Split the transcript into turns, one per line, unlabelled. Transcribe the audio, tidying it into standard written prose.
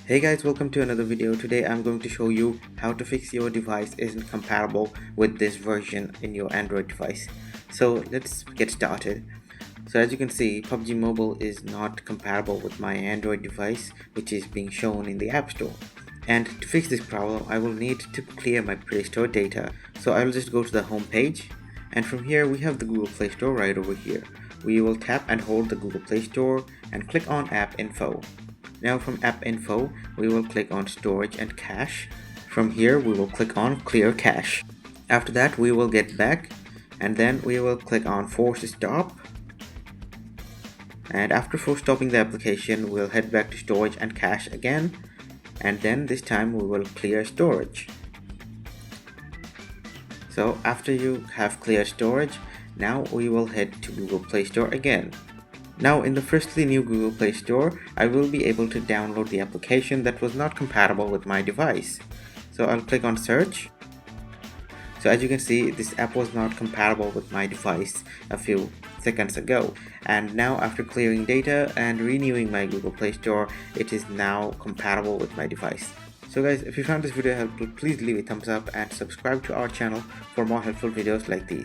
Hey guys, welcome to another video. Today I'm going to show you how to fix your device isn't compatible with this version in your Android device. So let's get started. So as you can see, PUBG Mobile is not compatible with my Android device, which is being shown in the App Store. And to fix this problem, I will need to clear my Play Store data. So I will just go to the home page, and from here we have the Google Play Store right over here. We will tap and hold the Google Play Store and click on App Info. Now from App Info, we will click on Storage and Cache. From here, we will click on Clear Cache. After that, we will get back, and then we will click on Force Stop. And after force stopping the application, we'll head back to Storage and Cache again, and then this time we will clear storage. So after you have cleared storage, now we will head to Google Play Store again. Now in the freshly new Google Play Store, I will be able to download the application that was not compatible with my device. So I'll click on search. So as you can see, this app was not compatible with my device a few seconds ago. And now after clearing data and renewing my Google Play Store, it is now compatible with my device. So guys, if you found this video helpful, please leave a thumbs up and subscribe to our channel for more helpful videos like these.